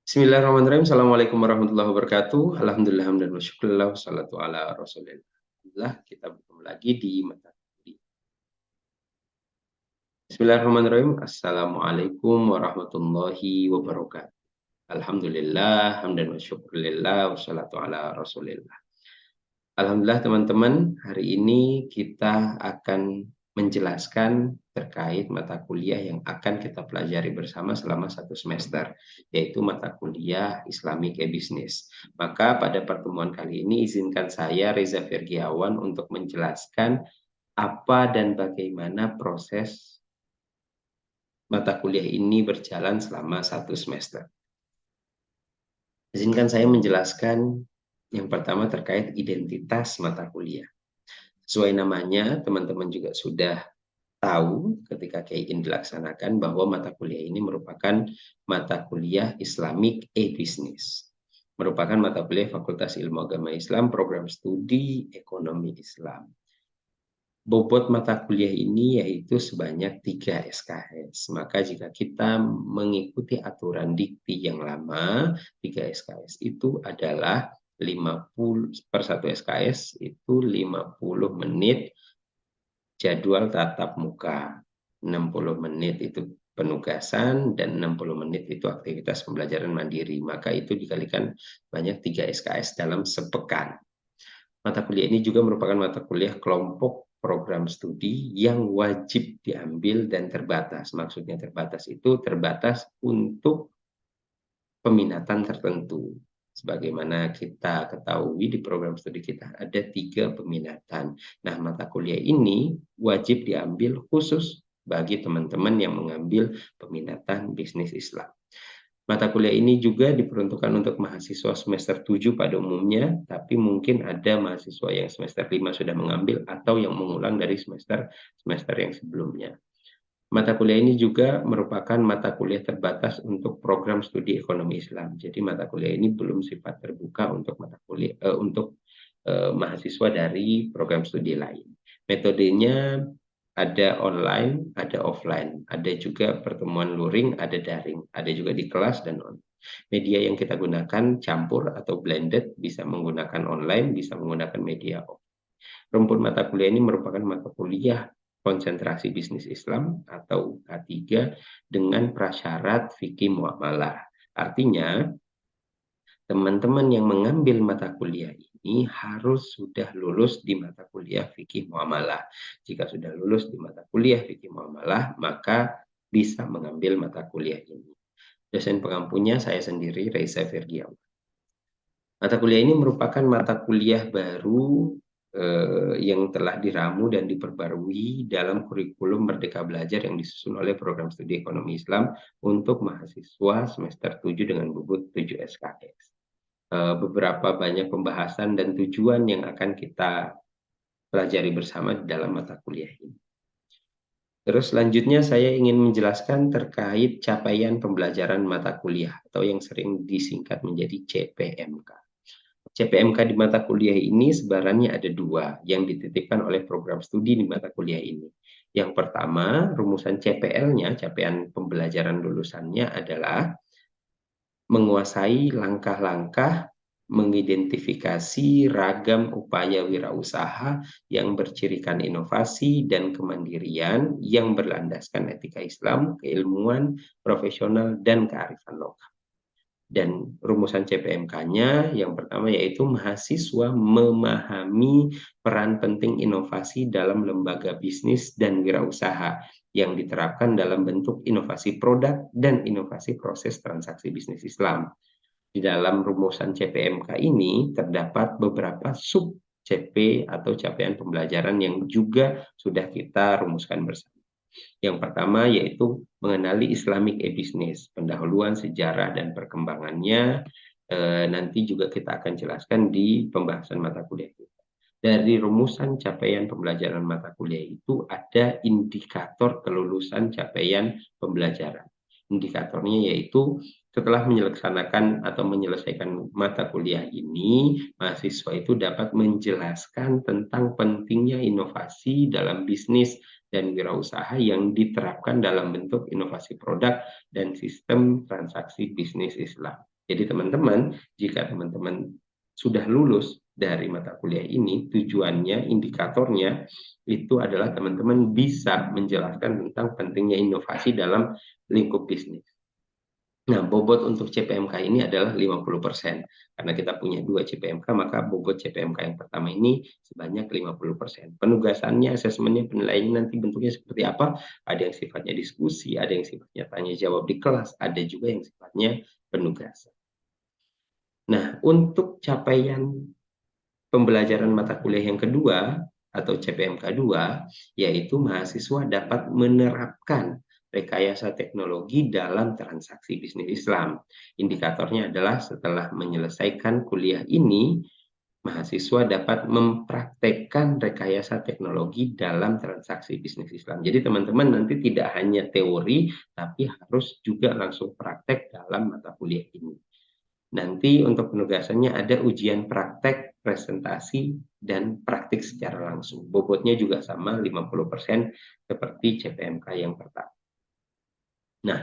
Bismillahirrahmanirrahim. Assalamualaikum warahmatullahi wabarakatuh. Alhamdulillah hamdan wa syukurillah wassalatu ala rasulillah. Alhamdulillah kita bertemu lagi di mata kuliah. Bismillahirrahmanirrahim. Assalamualaikum warahmatullahi wabarakatuh. Alhamdulillah hamdan wa syukurillah wassalatu ala rasulillah. Alhamdulillah teman-teman, hari ini kita akan menjelaskan terkait mata kuliah yang akan kita pelajari bersama selama satu semester, yaitu mata kuliah Islamic e-Business. Maka pada pertemuan kali ini izinkan saya Reza Fergiawan untuk menjelaskan apa dan bagaimana proses mata kuliah ini berjalan selama satu semester. Izinkan saya menjelaskan yang pertama terkait identitas mata kuliah. Sesuai namanya, teman-teman juga sudah tahu ketika KIN dilaksanakan bahwa mata kuliah ini merupakan mata kuliah Islamic e-Business. Merupakan mata kuliah Fakultas Ilmu Agama Islam, program studi Ekonomi Islam. Bobot mata kuliah ini yaitu sebanyak 3 SKS. Maka jika kita mengikuti aturan dikti yang lama, 3 SKS itu adalah 50 per 1 SKS itu 50 menit jadwal tatap muka, 60 menit itu penugasan, dan 60 menit itu aktivitas pembelajaran mandiri. Maka itu dikalikan banyak 3 SKS dalam sepekan. Mata kuliah ini juga merupakan mata kuliah kelompok program studi yang wajib diambil dan terbatas. Maksudnya terbatas itu terbatas untuk peminatan tertentu. Sebagaimana kita ketahui di program studi kita ada 3 peminatan. Nah, mata kuliah ini wajib diambil khusus bagi teman-teman yang mengambil peminatan bisnis Islam. Mata kuliah ini juga diperuntukkan untuk mahasiswa semester 7 pada umumnya, tapi mungkin ada mahasiswa yang semester 5 sudah mengambil atau yang mengulang dari semester yang sebelumnya. Mata kuliah ini juga merupakan mata kuliah terbatas untuk program studi ekonomi Islam. Jadi mata kuliah ini belum sifat terbuka untuk mahasiswa dari program studi lain. Metodenya ada online, ada offline, ada juga pertemuan luring, ada daring, ada juga di kelas dan online. Media yang kita gunakan campur atau blended, bisa menggunakan online, bisa menggunakan media offline. Rumpun mata kuliah ini merupakan mata kuliah konsentrasi bisnis Islam atau K3 dengan prasyarat fikih muamalah. Artinya, teman-teman yang mengambil mata kuliah ini harus sudah lulus di mata kuliah fikih muamalah. Jika sudah lulus di mata kuliah fikih muamalah, maka bisa mengambil mata kuliah ini. Dosen pengampunya saya sendiri, Reza Fergiawan. Mata kuliah ini merupakan mata kuliah baru yang telah diramu dan diperbarui dalam kurikulum Merdeka Belajar yang disusun oleh program studi ekonomi Islam untuk mahasiswa semester 7 dengan bobot 7 SKS. Beberapa banyak pembahasan dan tujuan yang akan kita pelajari bersama di dalam mata kuliah ini. Terus selanjutnya saya ingin menjelaskan terkait capaian pembelajaran mata kuliah atau yang sering disingkat menjadi CPMK. CPMK di mata kuliah ini sebarannya ada 2 yang dititipkan oleh program studi di mata kuliah ini. Yang pertama, rumusan CPL-nya, capaian pembelajaran lulusannya adalah menguasai langkah-langkah mengidentifikasi ragam upaya wirausaha yang bercirikan inovasi dan kemandirian yang berlandaskan etika Islam, keilmuan, profesional, dan kearifan lokal. Dan rumusan CPMK-nya yang pertama yaitu mahasiswa memahami peran penting inovasi dalam lembaga bisnis dan wirausaha yang diterapkan dalam bentuk inovasi produk dan inovasi proses transaksi bisnis Islam. Di dalam rumusan CPMK ini terdapat beberapa sub CP atau capaian pembelajaran yang juga sudah kita rumuskan bersama. Yang pertama yaitu mengenali Islamic e-Business, pendahuluan sejarah dan perkembangannya, nanti juga kita akan jelaskan di pembahasan mata kuliah kita. Dari rumusan capaian pembelajaran mata kuliah itu ada indikator kelulusan capaian pembelajaran. Indikatornya yaitu setelah menyelesaikan mata kuliah ini, mahasiswa itu dapat menjelaskan tentang pentingnya inovasi dalam bisnis dan wirausaha yang diterapkan dalam bentuk inovasi produk dan sistem transaksi bisnis Islam. Jadi teman-teman, jika teman-teman sudah lulus dari mata kuliah ini, tujuannya, indikatornya, itu adalah teman-teman bisa menjelaskan tentang pentingnya inovasi dalam lingkup bisnis. Nah, bobot untuk CPMK ini adalah 50%. Karena kita punya 2 CPMK, maka bobot CPMK yang pertama ini sebanyak 50%. Penugasannya, asesmennya, penilaiannya nanti bentuknya seperti apa? Ada yang sifatnya diskusi, ada yang sifatnya tanya jawab di kelas, ada juga yang sifatnya penugasan. Nah, untuk capaian pembelajaran mata kuliah yang kedua atau CPMK 2, yaitu mahasiswa dapat menerapkan rekayasa teknologi dalam transaksi bisnis Islam. Indikatornya adalah setelah menyelesaikan kuliah ini, mahasiswa dapat mempraktekkan rekayasa teknologi dalam transaksi bisnis Islam. Jadi teman-teman nanti tidak hanya teori, tapi harus juga langsung praktek dalam mata kuliah ini. Nanti untuk penugasannya ada ujian praktek, presentasi, dan praktik secara langsung. Bobotnya juga sama 50% seperti CPMK yang pertama. Nah,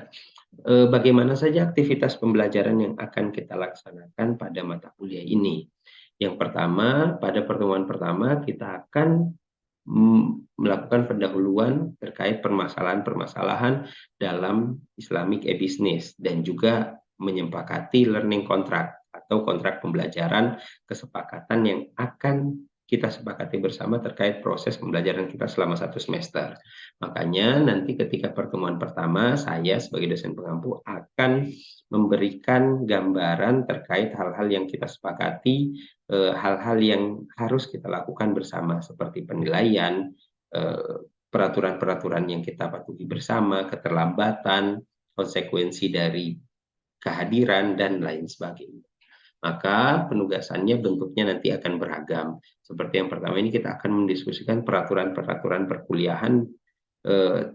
bagaimana saja aktivitas pembelajaran yang akan kita laksanakan pada mata kuliah ini? Yang pertama, pada pertemuan pertama kita akan melakukan pendahuluan terkait permasalahan-permasalahan dalam Islamic e-Business dan juga menyepakati learning contract atau kontrak pembelajaran kesepakatan yang akan kita sepakati bersama terkait proses pembelajaran kita selama 1 semester. Makanya nanti ketika pertemuan pertama, saya sebagai dosen pengampu akan memberikan gambaran terkait hal-hal yang kita sepakati, hal-hal yang harus kita lakukan bersama seperti penilaian, peraturan-peraturan yang kita patuhi bersama, keterlambatan, konsekuensi dari kehadiran, dan lain sebagainya. Maka penugasannya bentuknya nanti akan beragam. Seperti yang pertama ini kita akan mendiskusikan peraturan-peraturan perkuliahan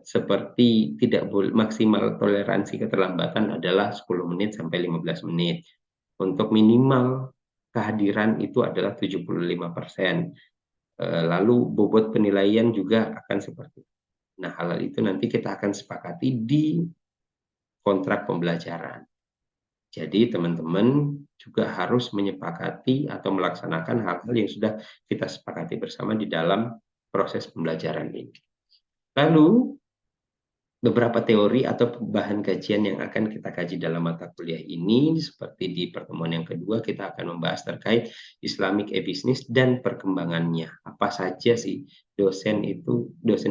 seperti tidak boleh maksimal toleransi keterlambatan adalah 10 menit sampai 15 menit. Untuk minimal kehadiran itu adalah 75%. Lalu bobot penilaian juga akan seperti itu. Nah, hal itu nanti kita akan sepakati di kontrak pembelajaran. Jadi teman-teman juga harus menyepakati atau melaksanakan hal-hal yang sudah kita sepakati bersama di dalam proses pembelajaran ini. Lalu beberapa teori atau bahan kajian yang akan kita kaji dalam mata kuliah ini, seperti di pertemuan yang kedua kita akan membahas terkait Islamic e-Business dan perkembangannya. Apa saja sih dosen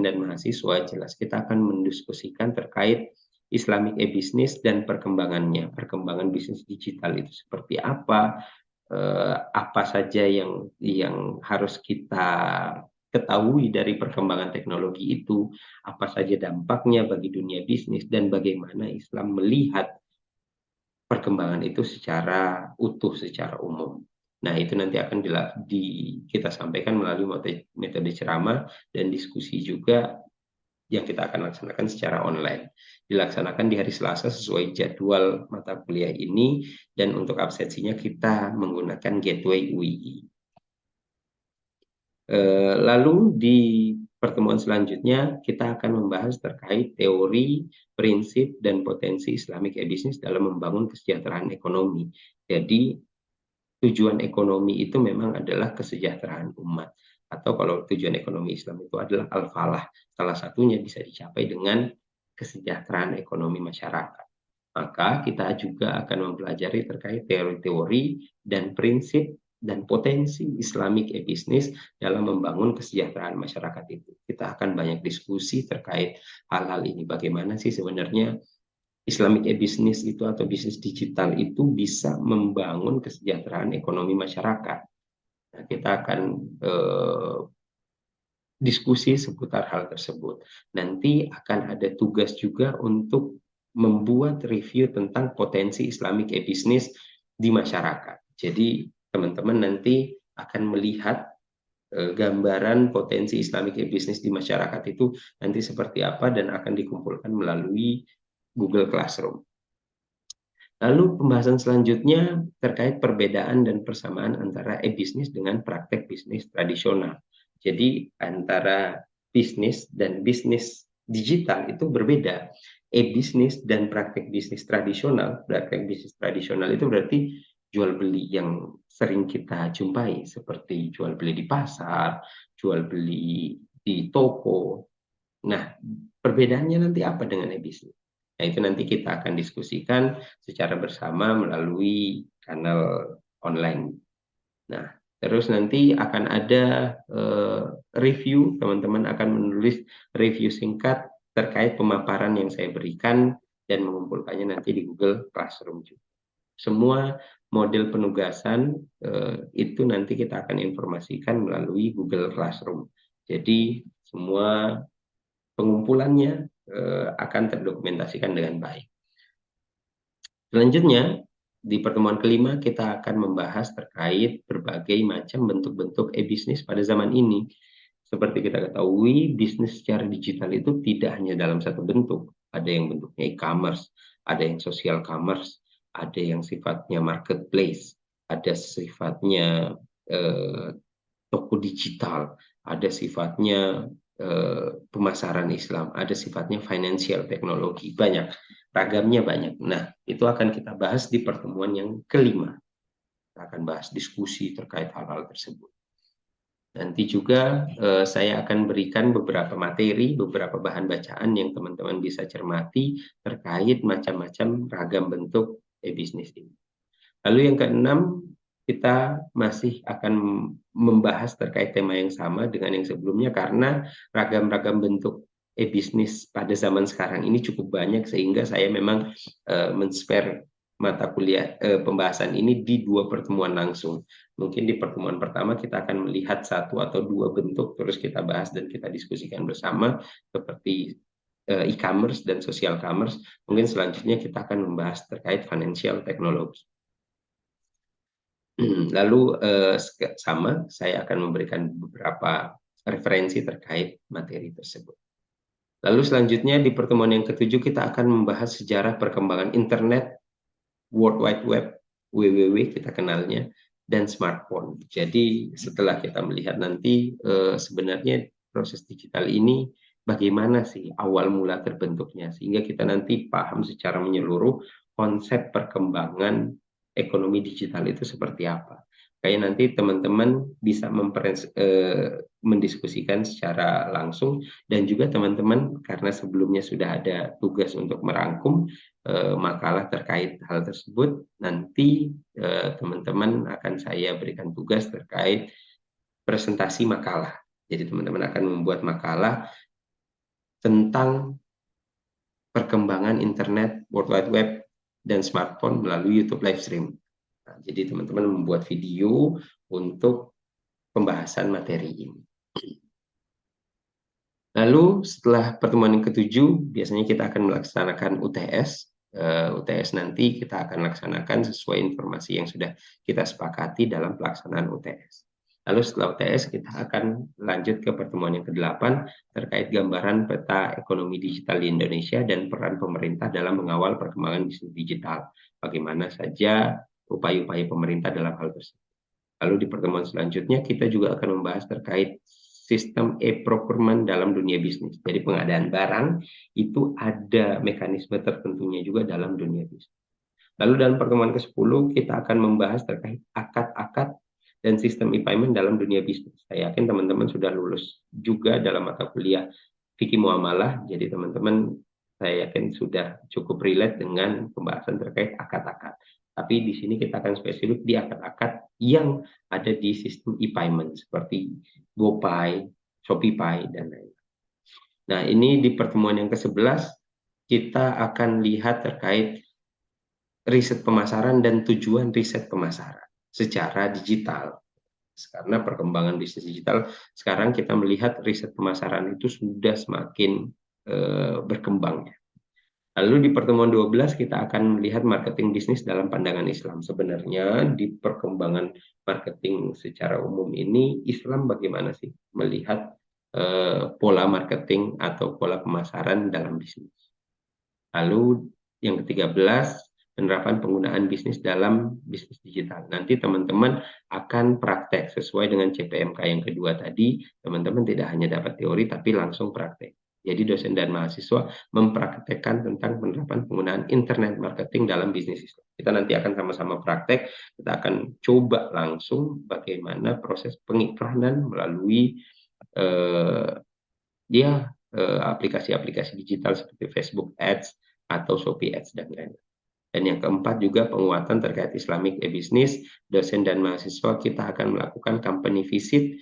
dan mahasiswa, jelas kita akan mendiskusikan terkait Islamic e-Business dan perkembangannya. Perkembangan bisnis digital itu seperti apa saja yang harus kita ketahui dari perkembangan teknologi itu, apa saja dampaknya bagi dunia bisnis, dan bagaimana Islam melihat perkembangan itu secara utuh, secara umum. Nah, itu nanti akan kita sampaikan melalui metode ceramah dan diskusi juga yang kita akan laksanakan secara online. Dilaksanakan di hari Selasa sesuai jadwal mata kuliah ini, dan untuk absensinya kita menggunakan Gateway UI. Lalu di pertemuan selanjutnya kita akan membahas terkait teori, prinsip, dan potensi Islamic e-Business dalam membangun kesejahteraan ekonomi. Jadi tujuan ekonomi itu memang adalah kesejahteraan umat. Atau kalau tujuan ekonomi Islam itu adalah al-falah. Salah satunya bisa dicapai dengan kesejahteraan ekonomi masyarakat. Maka kita juga akan mempelajari terkait teori-teori dan prinsip dan potensi Islamic e-Business dalam membangun kesejahteraan masyarakat itu. Kita akan banyak diskusi terkait hal-hal ini. Bagaimana sih sebenarnya Islamic e-Business itu atau bisnis digital itu bisa membangun kesejahteraan ekonomi masyarakat. Nah, kita akan diskusi seputar hal tersebut. Nanti akan ada tugas juga untuk membuat review tentang potensi Islamic e-Business di masyarakat. Jadi teman-teman nanti akan melihat gambaran potensi Islamic e-Business di masyarakat itu nanti seperti apa dan akan dikumpulkan melalui Google Classroom. Lalu pembahasan selanjutnya terkait perbedaan dan persamaan antara e-Business dengan praktek bisnis tradisional. Jadi antara bisnis dan bisnis digital itu berbeda. e-bisnis dan praktek bisnis tradisional. Praktek bisnis tradisional itu berarti jual beli yang sering kita jumpai, seperti jual beli di pasar, jual beli di toko. Nah, perbedaannya nanti apa dengan e-bisnis? Nah, itu nanti kita akan diskusikan secara bersama melalui kanal online. Nah, terus nanti akan ada review, teman-teman akan menulis review singkat terkait pemaparan yang saya berikan dan mengumpulkannya nanti di Google Classroom juga. Semua model penugasan itu nanti kita akan informasikan melalui Google Classroom. Jadi semua pengumpulannya akan terdokumentasikan dengan baik. Selanjutnya, di pertemuan kelima kita akan membahas terkait berbagai macam bentuk-bentuk e-bisnis pada zaman ini. Seperti kita ketahui, bisnis secara digital itu tidak hanya dalam satu bentuk. Ada yang bentuknya e-commerce, ada yang social commerce, ada yang sifatnya marketplace, ada sifatnya toko digital, ada sifatnya pemasaran Islam, ada sifatnya financial teknologi, banyak, ragamnya banyak. Nah, itu akan kita bahas di pertemuan yang kelima. Kita akan bahas diskusi terkait hal-hal tersebut. Nanti juga saya akan berikan beberapa materi, beberapa bahan bacaan yang teman-teman bisa cermati terkait macam-macam ragam bentuk e-bisnis ini. Lalu yang keenam, kita masih akan membahas terkait tema yang sama dengan yang sebelumnya karena ragam-ragam bentuk e-bisnis pada zaman sekarang ini cukup banyak sehingga saya memang men-spare mata kuliah pembahasan ini di 2 pertemuan langsung. Mungkin di pertemuan pertama kita akan melihat 1 atau 2 bentuk terus kita bahas dan kita diskusikan bersama seperti e-commerce dan social commerce. Mungkin selanjutnya kita akan membahas terkait financial technology. Lalu sama, saya akan memberikan beberapa referensi terkait materi tersebut. Lalu selanjutnya di pertemuan yang ketujuh kita akan membahas sejarah perkembangan internet, World Wide Web, WWW kita kenalnya, dan smartphone. Jadi setelah kita melihat nanti sebenarnya proses digital ini bagaimana sih awal mula terbentuknya, sehingga kita nanti paham secara menyeluruh konsep perkembangan ekonomi digital itu seperti apa. Kayak nanti teman-teman bisa mendiskusikan secara langsung dan juga teman-teman karena sebelumnya sudah ada tugas untuk merangkum makalah terkait hal tersebut, nanti teman-teman akan saya berikan tugas terkait presentasi makalah. Jadi teman-teman akan membuat makalah tentang perkembangan internet, World Wide Web, dan smartphone melalui YouTube live stream. Nah, jadi teman-teman membuat video untuk pembahasan materi ini. Lalu setelah pertemuan yang ketujuh, biasanya kita akan melaksanakan UTS. UTS nanti kita akan laksanakan sesuai informasi yang sudah kita sepakati dalam pelaksanaan UTS. Lalu setelah UTS kita akan lanjut ke pertemuan yang ke-8 terkait gambaran peta ekonomi digital di Indonesia dan peran pemerintah dalam mengawal perkembangan bisnis digital. Bagaimana saja upaya-upaya pemerintah dalam hal tersebut. Lalu di pertemuan selanjutnya kita juga akan membahas terkait sistem e-procurement dalam dunia bisnis. Jadi pengadaan barang itu ada mekanisme tertentunya juga dalam dunia bisnis. Lalu dalam pertemuan ke-10 kita akan membahas terkait akad-akad dan sistem e-payment dalam dunia bisnis. Saya yakin teman-teman sudah lulus juga dalam mata kuliah fikih muamalah, jadi teman-teman saya yakin sudah cukup relate dengan pembahasan terkait akad-akad. Tapi di sini kita akan spesifik di akad-akad yang ada di sistem e-payment seperti GoPay, ShopeePay, dan lain-lain. Nah, ini di pertemuan yang ke-11 kita akan lihat terkait riset pemasaran dan tujuan riset pemasaran secara digital. Karena perkembangan bisnis digital, sekarang kita melihat riset pemasaran itu sudah semakin berkembang. Lalu di pertemuan 12 kita akan melihat marketing bisnis dalam pandangan Islam. Sebenarnya di perkembangan marketing secara umum ini, Islam bagaimana sih melihat pola marketing atau pola pemasaran dalam bisnis. Lalu yang ke-13, penerapan penggunaan bisnis dalam bisnis digital. Nanti teman-teman akan praktek sesuai dengan CPMK yang kedua tadi. Teman-teman tidak hanya dapat teori, tapi langsung praktek. Jadi dosen dan mahasiswa mempraktekkan tentang penerapan penggunaan internet marketing dalam bisnis Islam. Kita nanti akan sama-sama praktek, kita akan coba langsung bagaimana proses pengiklanan melalui eh, aplikasi-aplikasi digital seperti Facebook Ads atau Shopee Ads dan lain-lain. Dan yang keempat juga penguatan terkait Islamic e-business, dosen dan mahasiswa kita akan melakukan company visit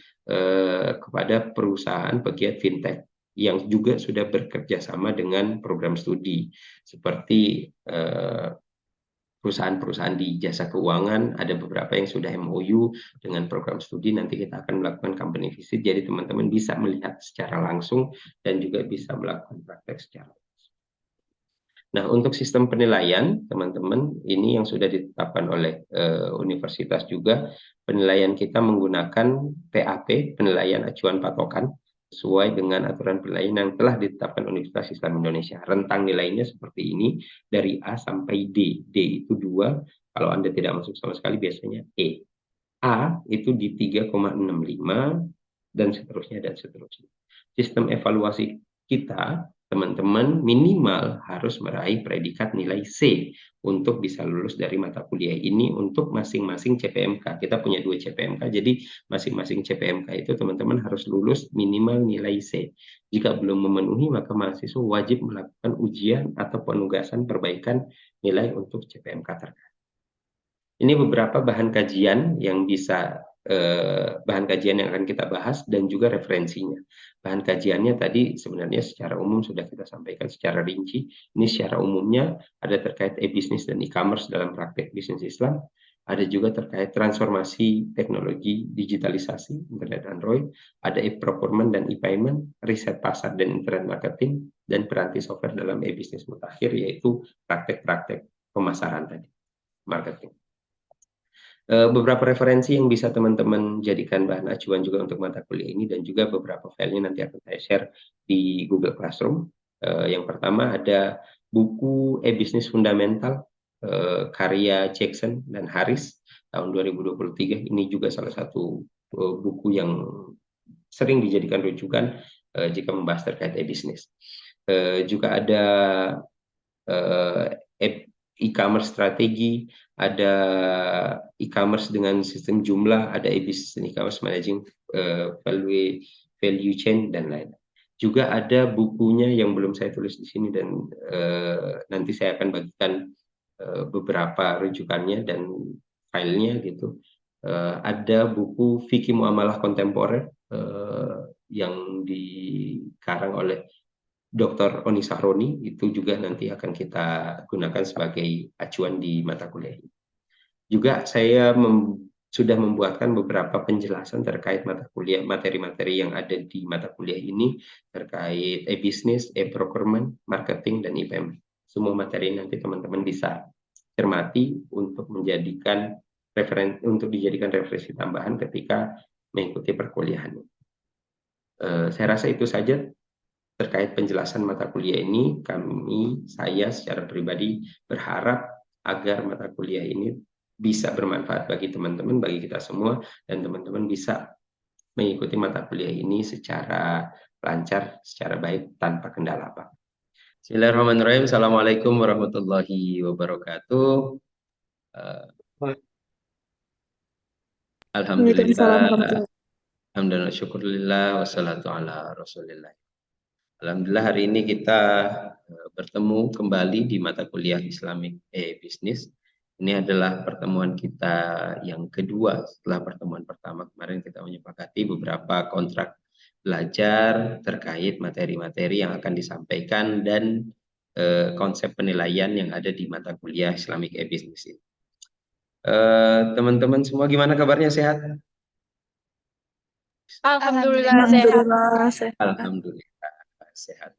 kepada perusahaan pegiat fintech yang juga sudah bekerja sama dengan program studi seperti perusahaan-perusahaan di jasa keuangan, ada beberapa yang sudah MOU dengan program studi, nanti kita akan melakukan company visit, jadi teman-teman bisa melihat secara langsung dan juga bisa melakukan praktek secara langsung. Nah, untuk sistem penilaian, teman-teman, ini yang sudah ditetapkan oleh universitas juga, penilaian kita menggunakan PAP, penilaian acuan patokan, sesuai dengan aturan penilaian yang telah ditetapkan Universitas Islam Indonesia. Rentang nilainya seperti ini, dari A sampai D. D itu 2, kalau Anda tidak masuk sama sekali biasanya E. A itu di 3,65, dan seterusnya, dan seterusnya. Sistem evaluasi kita, teman-teman, minimal harus meraih predikat nilai C untuk bisa lulus dari mata kuliah ini untuk masing-masing CPMK. Kita punya 2 CPMK, jadi masing-masing CPMK itu teman-teman harus lulus minimal nilai C. Jika belum memenuhi, maka mahasiswa wajib melakukan ujian atau penugasan perbaikan nilai untuk CPMK terkait. Ini beberapa bahan kajian yang bisa bahan kajian yang akan kita bahas dan juga referensinya. Bahan kajiannya tadi sebenarnya secara umum sudah kita sampaikan secara rinci. Ini secara umumnya ada terkait e-business dan e-commerce dalam praktek bisnis Islam. Ada juga terkait transformasi teknologi digitalisasi internet Android, ada e-procurement dan e-payment, riset pasar dan internet marketing, dan peranti software dalam e-business mutakhir, yaitu praktek-praktek pemasaran tadi, marketing. Beberapa referensi yang bisa teman-teman jadikan bahan acuan juga untuk mata kuliah ini, dan juga beberapa filenya nanti akan saya share di Google Classroom. Yang pertama ada buku e-business fundamental karya Jackson dan Harris tahun 2023. Ini juga salah satu buku yang sering dijadikan rujukan jika membahas terkait e-business. Juga ada e-commerce strategi, ada e-commerce dengan sistem jumlah, ada e-business e-commerce managing value chain, dan lain. Juga ada bukunya yang belum saya tulis di sini, dan nanti saya akan bagikan beberapa rujukannya dan filenya gitu. Ada buku Fikih Muamalah Kontemporer yang dikarang oleh Dr. Oni Sahroni, itu juga nanti akan kita gunakan sebagai acuan di mata kuliah ini. Juga saya sudah membuatkan beberapa penjelasan terkait mata kuliah, materi-materi yang ada di mata kuliah ini terkait e-business, e-procurement, marketing, dan e-payment. Semua materi nanti teman-teman bisa cermati untuk dijadikan referensi tambahan ketika mengikuti perkuliahan. Saya rasa itu saja terkait penjelasan mata kuliah ini. Saya secara pribadi berharap agar mata kuliah ini bisa bermanfaat bagi teman-teman, bagi kita semua, dan teman-teman bisa mengikuti mata kuliah ini secara lancar, secara baik, tanpa kendala apa. Bismillahirrahmanirrahim. Assalamualaikum warahmatullahi wabarakatuh. Alhamdulillah, alhamdulillah, syukurillah, wassalatu ala rasulillah. Alhamdulillah hari ini kita bertemu kembali di mata kuliah Islamic e-business. Ini adalah pertemuan kita yang kedua setelah pertemuan pertama. Kemarin kita menyepakati beberapa kontrak belajar terkait materi-materi yang akan disampaikan dan konsep penilaian yang ada di mata kuliah Islamic e-business ini. Teman-teman semua gimana kabarnya, sehat? Alhamdulillah sehat. Alhamdulillah sehat.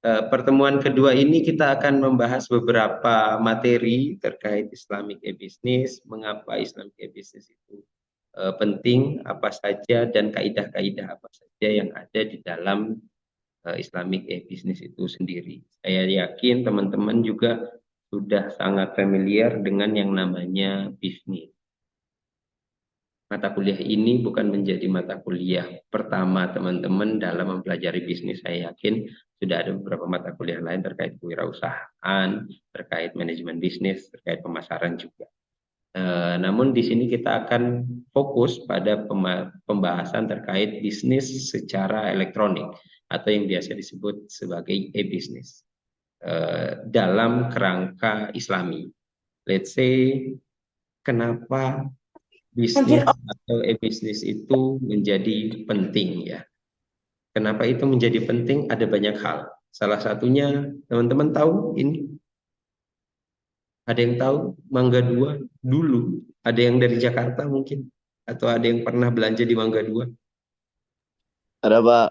Pertemuan kedua ini kita akan membahas beberapa materi terkait Islamic e-business, mengapa Islamic e-business itu penting, apa saja, dan kaidah-kaidah apa saja yang ada di dalam Islamic e-business itu sendiri. Saya yakin teman-teman juga sudah sangat familiar dengan yang namanya bisnis. Mata kuliah ini bukan menjadi mata kuliah pertama teman-teman dalam mempelajari bisnis. Saya yakin sudah ada beberapa mata kuliah lain terkait kewirausahaan, terkait manajemen bisnis, terkait pemasaran juga. Namun di sini kita akan fokus pada pembahasan terkait bisnis secara elektronik atau yang biasa disebut sebagai e-bisnis dalam kerangka Islami. Let's say kenapa bisnis atau e-bisnis itu menjadi penting ya. Kenapa itu menjadi penting? Ada banyak hal. Salah satunya teman-teman tahu ini. Ada yang tahu Mangga 2 dulu? Ada yang dari Jakarta mungkin? Atau ada yang pernah belanja di Mangga 2? Ada, Pak.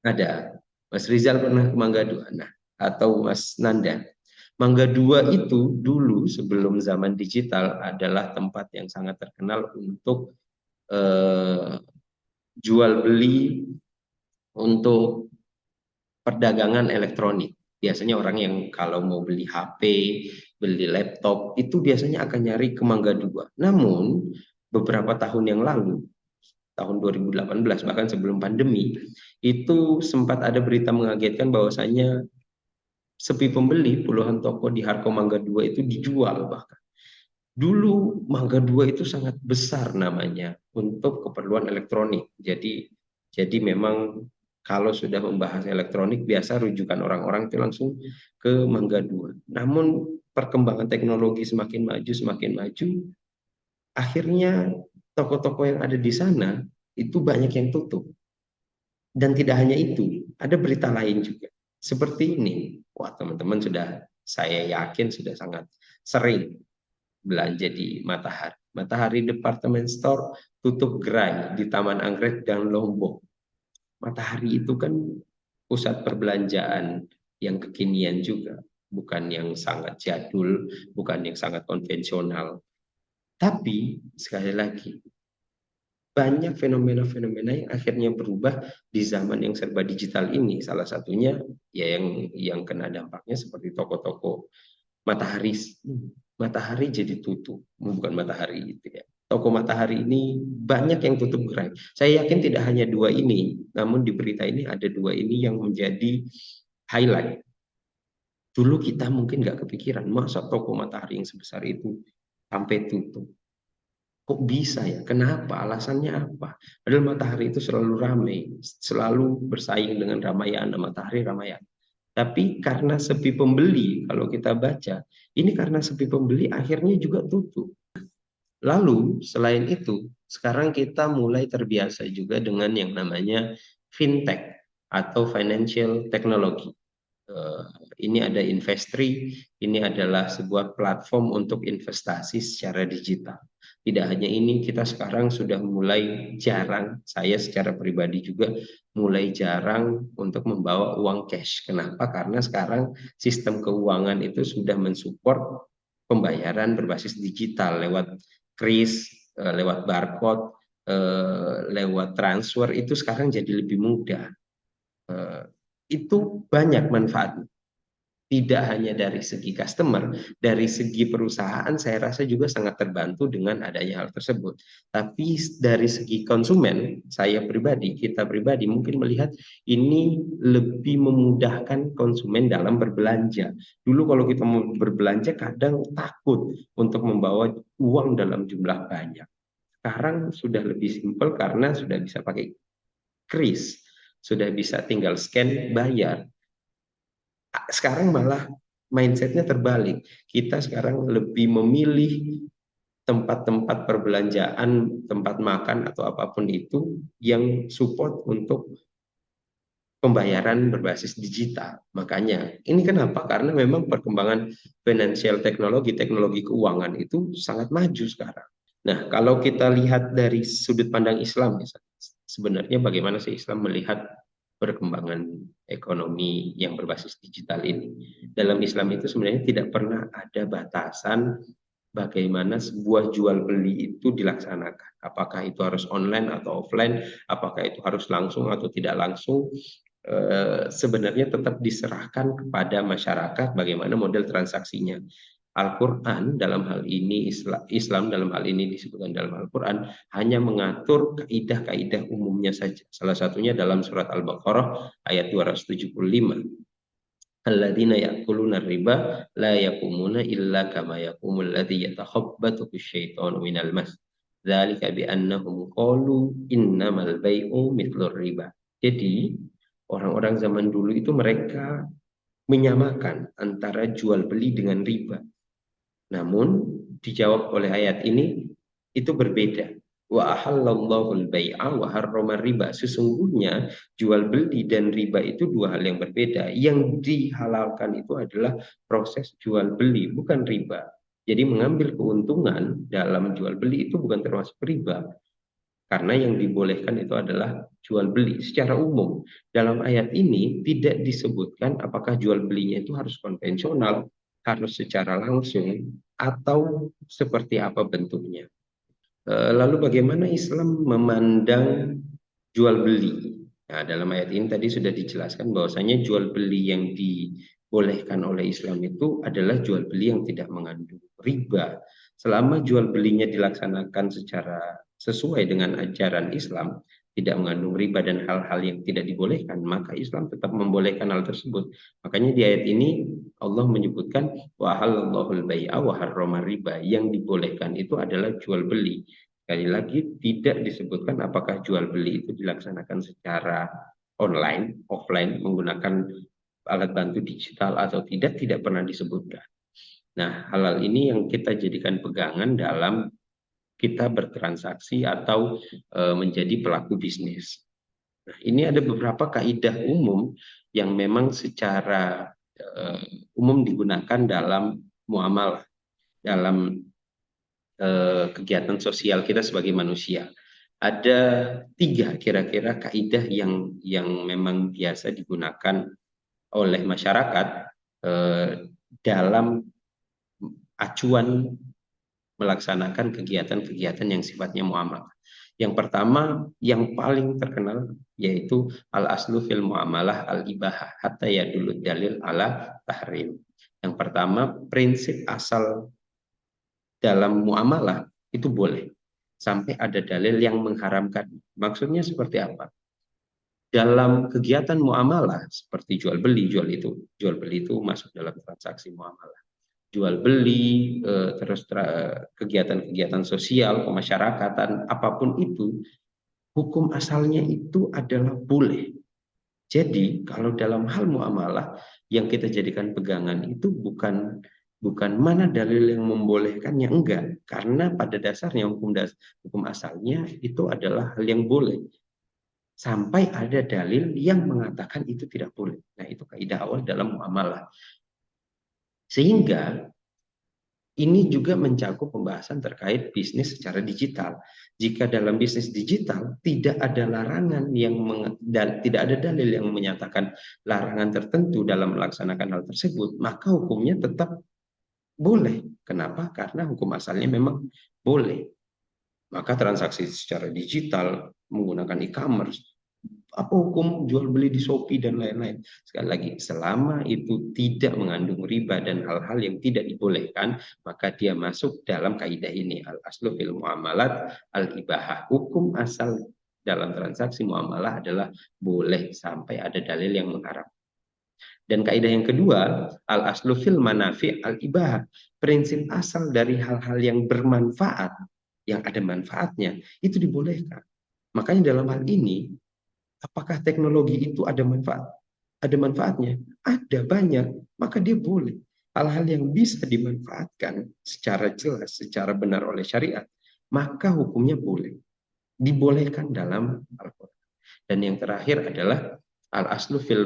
Ada. Mas Rizal pernah ke Mangga 2. Nah, atau Mas Nanda. Mangga 2 itu dulu sebelum zaman digital adalah tempat yang sangat terkenal untuk jual beli untuk perdagangan elektronik. Biasanya orang yang kalau mau beli HP, beli laptop, itu biasanya akan nyari ke Mangga 2. Namun, beberapa tahun yang lalu, tahun 2018, bahkan sebelum pandemi, itu sempat ada berita mengagetkan bahwasanya sepi pembeli, puluhan toko di Harko Mangga 2 itu dijual bahkan. Dulu Mangga 2 itu sangat besar namanya untuk keperluan elektronik. Jadi memang kalau sudah membahas elektronik biasa rujukan orang-orang itu langsung ke Mangga 2. Namun perkembangan teknologi semakin maju, akhirnya toko-toko yang ada di sana itu banyak yang tutup. Dan tidak hanya itu, ada berita lain juga. Seperti ini. Wah, teman-teman saya yakin sudah sangat sering belanja di Matahari. Matahari Department Store tutup gerai di Taman Anggrek dan Lombok. Matahari itu kan pusat perbelanjaan yang kekinian juga, bukan yang sangat jadul, bukan yang sangat konvensional. Tapi sekali lagi, banyak fenomena-fenomena yang akhirnya berubah di zaman yang serba digital ini. Salah satunya ya yang kena dampaknya seperti toko-toko Matahari. Matahari jadi tutup, bukan Matahari itu ya. Toko Matahari ini banyak yang tutup gerai. Saya yakin tidak hanya dua ini, namun di berita ini ada dua ini yang menjadi highlight. Dulu kita mungkin nggak kepikiran, masa toko Matahari yang sebesar itu sampai tutup. Kok bisa ya? Kenapa? Alasannya apa? Padahal Matahari itu selalu ramai, selalu bersaing dengan Ramayana, Matahari Ramayana. Tapi karena sepi pembeli, kalau kita baca, ini karena sepi pembeli akhirnya juga tutup. Lalu selain itu, sekarang kita mulai terbiasa juga dengan yang namanya fintech atau financial technology. Ini ada Investri, ini adalah sebuah platform untuk investasi secara digital. Tidak hanya ini, kita sekarang sudah mulai jarang, saya secara pribadi juga mulai jarang untuk membawa uang cash. Kenapa? Karena sekarang sistem keuangan itu sudah mensupport pembayaran berbasis digital lewat kris, lewat barcode, lewat transfer, itu sekarang jadi lebih mudah. Itu banyak manfaatnya. Tidak hanya dari segi customer, dari segi perusahaan saya rasa juga sangat terbantu dengan adanya hal tersebut. Tapi dari segi konsumen, saya pribadi, kita pribadi mungkin melihat ini lebih memudahkan konsumen dalam berbelanja. Dulu kalau kita mau berbelanja kadang takut untuk membawa uang dalam jumlah banyak. Sekarang sudah lebih simpel karena sudah bisa pakai kris, sudah bisa tinggal scan bayar. Sekarang malah mindsetnya terbalik. Kita sekarang lebih memilih tempat-tempat perbelanjaan, tempat makan atau apapun itu yang support untuk pembayaran berbasis digital. Makanya ini kenapa? Karena memang perkembangan financial teknologi, teknologi keuangan itu sangat maju sekarang. Nah, kalau kita lihat dari sudut pandang Islam, sebenarnya bagaimana sih Islam melihat perkembangan ekonomi yang berbasis digital ini? Dalam Islam itu sebenarnya tidak pernah ada batasan bagaimana sebuah jual beli itu dilaksanakan. Apakah itu harus online atau offline, apakah itu harus langsung atau tidak langsung, sebenarnya tetap diserahkan kepada masyarakat bagaimana model transaksinya. Al-Quran dalam hal ini, Islam dalam hal ini disebutkan dalam Al-Quran, hanya mengatur kaidah-kaidah umumnya saja. Salah satunya dalam surat Al-Baqarah ayat 275. Alladzina ya'kuluna riba la yaqumuna illa kama yaqumul ladzi yatakhabbathu asyaitanu minal mas. Dzalika bi annahum qalu innamal bai'u mithlur riba. Jadi orang-orang zaman dulu itu mereka menyamakan antara jual beli dengan riba. Namun dijawab oleh ayat ini itu berbeda. Wa ahallallahu al-bai'a wa harrama riba. Sesungguhnya jual beli dan riba itu dua hal yang berbeda. Yang dihalalkan itu adalah proses jual beli, bukan riba. Jadi mengambil keuntungan dalam jual beli itu bukan termasuk riba. Karena yang dibolehkan itu adalah jual beli secara umum. Dalam ayat ini tidak disebutkan apakah jual belinya itu harus konvensional, harus secara langsung, atau seperti apa bentuknya. Lalu bagaimana Islam memandang jual beli? Nah, dalam ayat ini tadi sudah dijelaskan bahwasanya jual beli yang dibolehkan oleh Islam itu adalah jual beli yang tidak mengandung riba. Selama jual belinya dilaksanakan secara sesuai dengan ajaran Islam, tidak mengandung riba dan hal-hal yang tidak dibolehkan, maka Islam tetap membolehkan hal tersebut. Makanya di ayat ini Allah menyebutkan wa halallahu al-bai'a wa harrama riba. Yang dibolehkan itu adalah jual beli. Sekali lagi tidak disebutkan apakah jual beli itu dilaksanakan secara online, offline, menggunakan alat bantu digital atau tidak pernah disebutkan. Nah, hal-hal ini yang kita jadikan pegangan dalam kita bertransaksi atau menjadi pelaku bisnis. Nah, ini ada beberapa kaidah umum yang memang secara umum digunakan dalam muamalah, dalam kegiatan sosial kita sebagai manusia. Ada 3 kira-kira kaidah yang memang biasa digunakan oleh masyarakat dalam acuan melaksanakan kegiatan-kegiatan yang sifatnya muamalah. Yang pertama, yang paling terkenal yaitu al-aslu fil muamalah al-ibahah hatta yadullu dalil ala tahrim. Yang pertama, prinsip asal dalam muamalah itu boleh sampai ada dalil yang mengharamkan. Maksudnya seperti apa? Dalam kegiatan muamalah seperti jual beli itu masuk dalam transaksi muamalah. Jual beli, terus kegiatan-kegiatan sosial, kemasyarakatan, apapun itu, hukum asalnya itu adalah boleh. Jadi kalau dalam hal muamalah yang kita jadikan pegangan itu bukan mana dalil yang membolehkannya, enggak. Karena pada dasarnya hukum asalnya itu adalah hal yang boleh. Sampai ada dalil yang mengatakan itu tidak boleh. Nah, itu kaidah awal dalam muamalah. Sehingga ini juga mencakup pembahasan terkait bisnis secara digital. Jika dalam bisnis digital tidak ada larangan dan tidak ada dalil yang menyatakan larangan tertentu dalam melaksanakan hal tersebut, maka hukumnya tetap boleh. Kenapa? Karena hukum asalnya memang boleh. Maka transaksi secara digital menggunakan e-commerce, apa hukum jual beli di Shopee dan lain-lain. Sekali lagi, selama itu tidak mengandung riba dan hal-hal yang tidak dibolehkan, maka dia masuk dalam kaidah ini, al-aslu fil muamalat al-ibahah. Hukum asal dalam transaksi muamalah adalah boleh sampai ada dalil yang mengharap. Dan kaidah yang kedua, al-aslu fil manafi' al-ibahah. Prinsip asal dari hal-hal yang bermanfaat, yang ada manfaatnya, itu dibolehkan. Makanya dalam hal ini, apakah teknologi itu ada manfaat? Ada manfaatnya? Ada banyak, maka dia boleh. Hal-hal yang bisa dimanfaatkan secara jelas, secara benar oleh syariat, maka hukumnya boleh. Dibolehkan dalam Al-Quran. Dan yang terakhir adalah al-aslu fil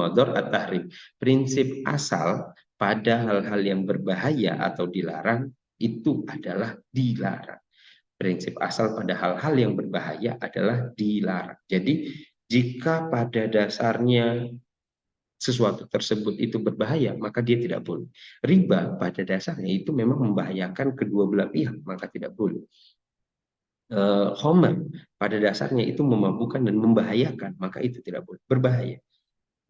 madhar at-tahrim. Prinsip asal pada hal-hal yang berbahaya atau dilarang itu adalah dilarang. Prinsip asal pada hal-hal yang berbahaya adalah dilarang. Jadi jika pada dasarnya sesuatu tersebut itu berbahaya, maka dia tidak boleh. Riba pada dasarnya itu memang membahayakan kedua belah pihak, maka tidak boleh. Khamr pada dasarnya itu memabukkan dan membahayakan, maka itu tidak boleh, berbahaya.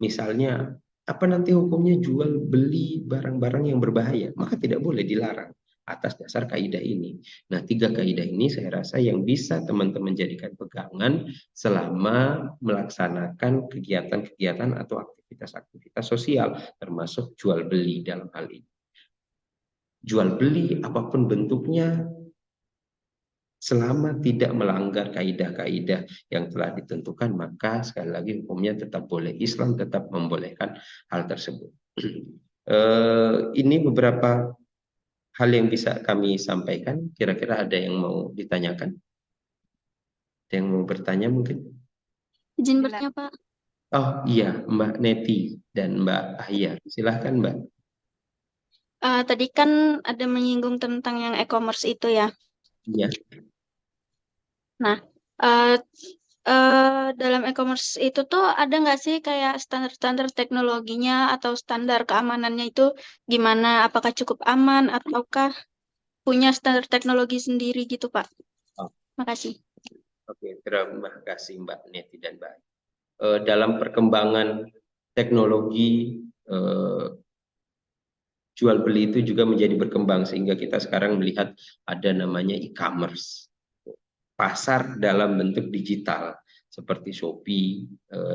Misalnya Apa nanti hukumnya jual beli barang-barang yang berbahaya? Maka tidak boleh dilarang atas dasar kaidah ini. Nah, 3 kaidah ini saya rasa yang bisa teman-teman jadikan pegangan selama melaksanakan kegiatan-kegiatan atau aktivitas-aktivitas sosial, termasuk jual beli dalam hal ini. Jual beli apapun bentuknya, selama tidak melanggar kaidah-kaidah yang telah ditentukan, maka sekali lagi hukumnya tetap boleh. Islam tetap membolehkan hal tersebut. Ini beberapa hal yang bisa kami sampaikan. Kira-kira ada yang mau ditanyakan? Ada yang mau bertanya mungkin? Izin bertanya, Pak. Oh iya, Mbak Neti dan Mbak Ahya. Silahkan Mbak. Tadi kan ada menyinggung tentang yang e-commerce itu ya. Iya. Nah, dalam e-commerce itu tuh ada nggak sih kayak standar-standar teknologinya atau standar keamanannya itu gimana? Apakah cukup aman ataukah punya standar teknologi sendiri gitu, Pak? Oh, Makasih. oke, terima kasih Mbak Neti dan Mbak. Dalam perkembangan teknologi, jual beli itu juga menjadi berkembang sehingga kita sekarang melihat ada namanya e-commerce, pasar dalam bentuk digital seperti Shopee,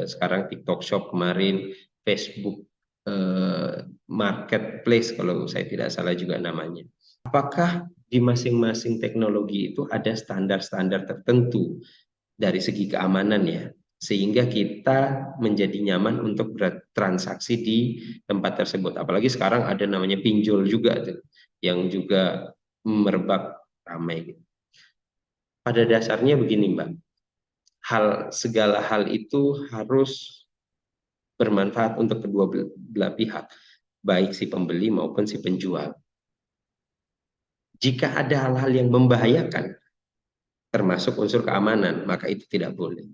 sekarang TikTok Shop, kemarin Facebook Marketplace kalau saya tidak salah juga namanya. Apakah di masing-masing teknologi itu ada standar-standar tertentu dari segi keamanan ya, sehingga kita menjadi nyaman untuk bertransaksi di tempat tersebut. Apalagi sekarang ada namanya pinjol juga tuh, yang juga merebak ramai gitu. Pada dasarnya begini Mbak, segala hal itu harus bermanfaat untuk kedua belah pihak, baik si pembeli maupun si penjual. Jika ada hal-hal yang membahayakan, termasuk unsur keamanan, maka itu tidak boleh.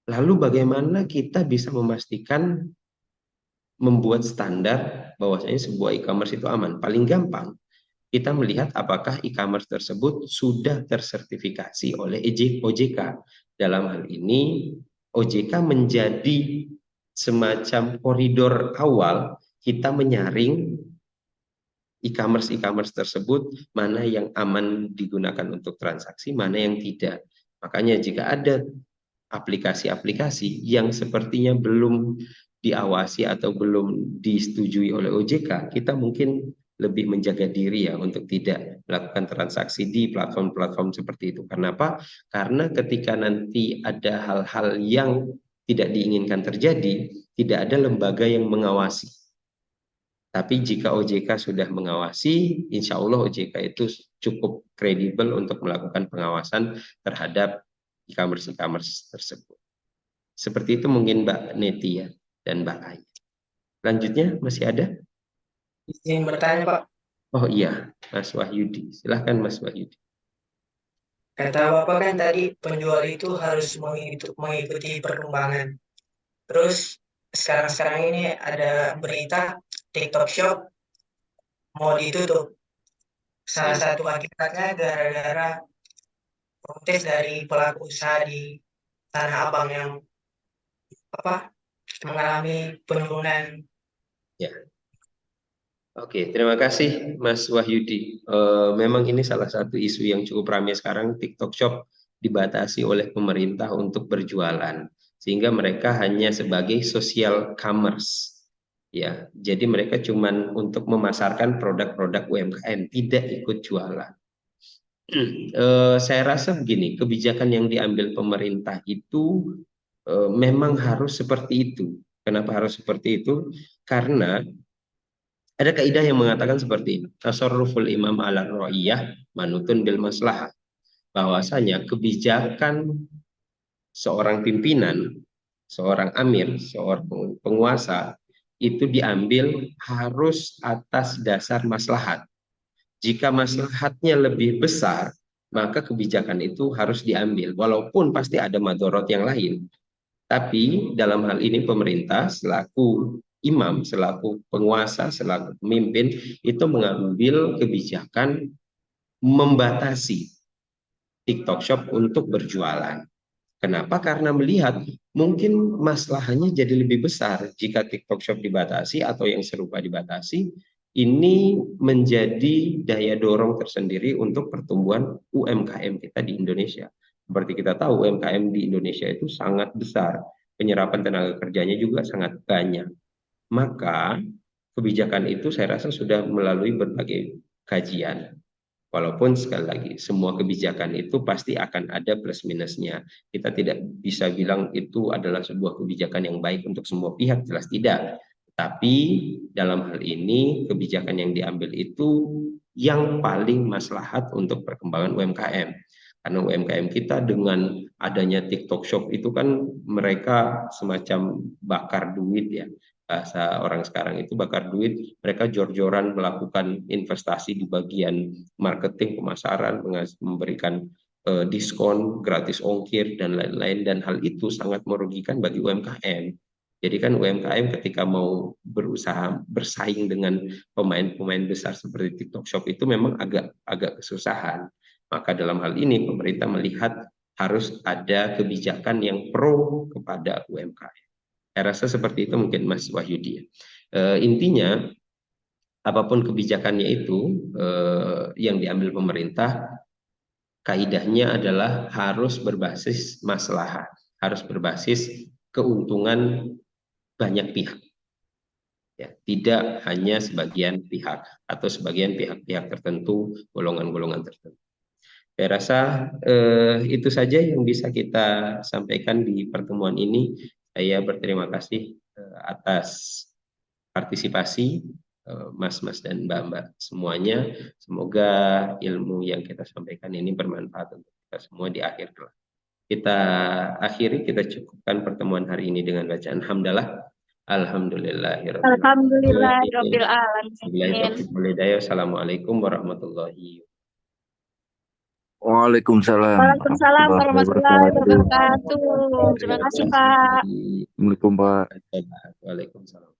Lalu bagaimana kita bisa memastikan membuat standar bahwasanya sebuah e-commerce itu aman? Paling gampang, kita melihat apakah e-commerce tersebut sudah tersertifikasi oleh OJK. Dalam hal ini, OJK menjadi semacam koridor awal kita menyaring e-commerce tersebut, mana yang aman digunakan untuk transaksi, mana yang tidak. Makanya jika ada aplikasi-aplikasi yang sepertinya belum diawasi atau belum disetujui oleh OJK, kita mungkin lebih menjaga diri ya untuk tidak melakukan transaksi di platform-platform seperti itu. Kenapa? Karena ketika nanti ada hal-hal yang tidak diinginkan terjadi, tidak ada lembaga yang mengawasi. Tapi jika OJK sudah mengawasi, insya Allah OJK itu cukup kredibel untuk melakukan pengawasan terhadap e-commerce tersebut. Seperti itu mungkin Mbak Neti ya dan Mbak Ai. Lanjutnya masih ada? Izin bertanya Pak, Oh iya, Mas Wahyudi. Silahkan Mas Wahyudi. kata Bapak kan tadi penjual itu harus mengikuti perkembangan. Terus sekarang-sekarang ini ada berita TikTok Shop mau ditutup. Salah satu akibatnya gara-gara protes dari pelaku usaha di Tanah Abang yang mengalami penurunan. Ya. Oke, terima kasih Mas Wahyudi. Memang ini salah satu isu yang cukup ramai sekarang. TikTok Shop dibatasi oleh pemerintah untuk berjualan, sehingga mereka hanya sebagai social commerce. Ya, jadi mereka cuman untuk memasarkan produk-produk UMKM, tidak ikut jualan. Saya rasa begini, kebijakan yang diambil pemerintah itu memang harus seperti itu. Kenapa harus seperti itu? Karena ada kaidah yang mengatakan seperti ini, tasarruful imam ala ra'iyah manutun bil maslahah. Bahwasanya kebijakan seorang pimpinan, seorang amir, seorang penguasa itu diambil harus atas dasar maslahat. Jika maslahatnya lebih besar, maka kebijakan itu harus diambil, walaupun pasti ada madorot yang lain. Tapi dalam hal ini pemerintah selaku imam, selaku penguasa, selaku pemimpin itu mengambil kebijakan membatasi TikTok Shop untuk berjualan. Kenapa? Karena melihat mungkin masalahnya jadi lebih besar jika TikTok Shop dibatasi atau yang serupa dibatasi. Ini menjadi daya dorong tersendiri untuk pertumbuhan UMKM kita di Indonesia. Seperti kita tahu, UMKM di Indonesia itu sangat besar. Penyerapan tenaga kerjanya juga sangat banyak. Maka kebijakan itu saya rasa sudah melalui berbagai kajian. Walaupun sekali lagi, semua kebijakan itu pasti akan ada plus minusnya. Kita tidak bisa bilang itu adalah sebuah kebijakan yang baik untuk semua pihak, jelas tidak. Tapi dalam hal ini, kebijakan yang diambil itu yang paling maslahat untuk perkembangan UMKM. Karena UMKM kita dengan adanya TikTok Shop itu kan mereka semacam bakar duit ya. Bahasa orang sekarang itu bakar duit, mereka jor-joran melakukan investasi di bagian marketing, pemasaran, memberikan diskon, gratis ongkir, dan lain-lain, dan hal itu sangat merugikan bagi UMKM. Jadi kan UMKM ketika mau berusaha bersaing dengan pemain-pemain besar seperti TikTok Shop itu memang agak kesusahan. Maka dalam hal ini pemerintah melihat harus ada kebijakan yang pro kepada UMKM. Saya rasa seperti itu mungkin Mas Wahyudi. Intinya apapun kebijakannya itu yang diambil pemerintah, kaidahnya adalah harus berbasis maslahat, harus berbasis keuntungan banyak pihak. Ya, tidak hanya sebagian pihak atau sebagian pihak-pihak tertentu, golongan-golongan tertentu. Saya rasa itu saja yang bisa kita sampaikan di pertemuan ini. Saya berterima kasih atas partisipasi mas-mas dan mbak-mbak semuanya. Semoga ilmu yang kita sampaikan ini bermanfaat untuk kita semua di akhir kelas. Kita akhiri, kita cukupkan pertemuan hari ini dengan bacaan hamdalah. Alhamdulillahirabbil alamin. Assalamualaikum warahmatullahi wabarakatuh. Waalaikumsalam. Waalaikumsalam warahmatullahi wabarakatuh. Terima kasih, Pak. Assalamualaikum, Pak. Waalaikumsalam.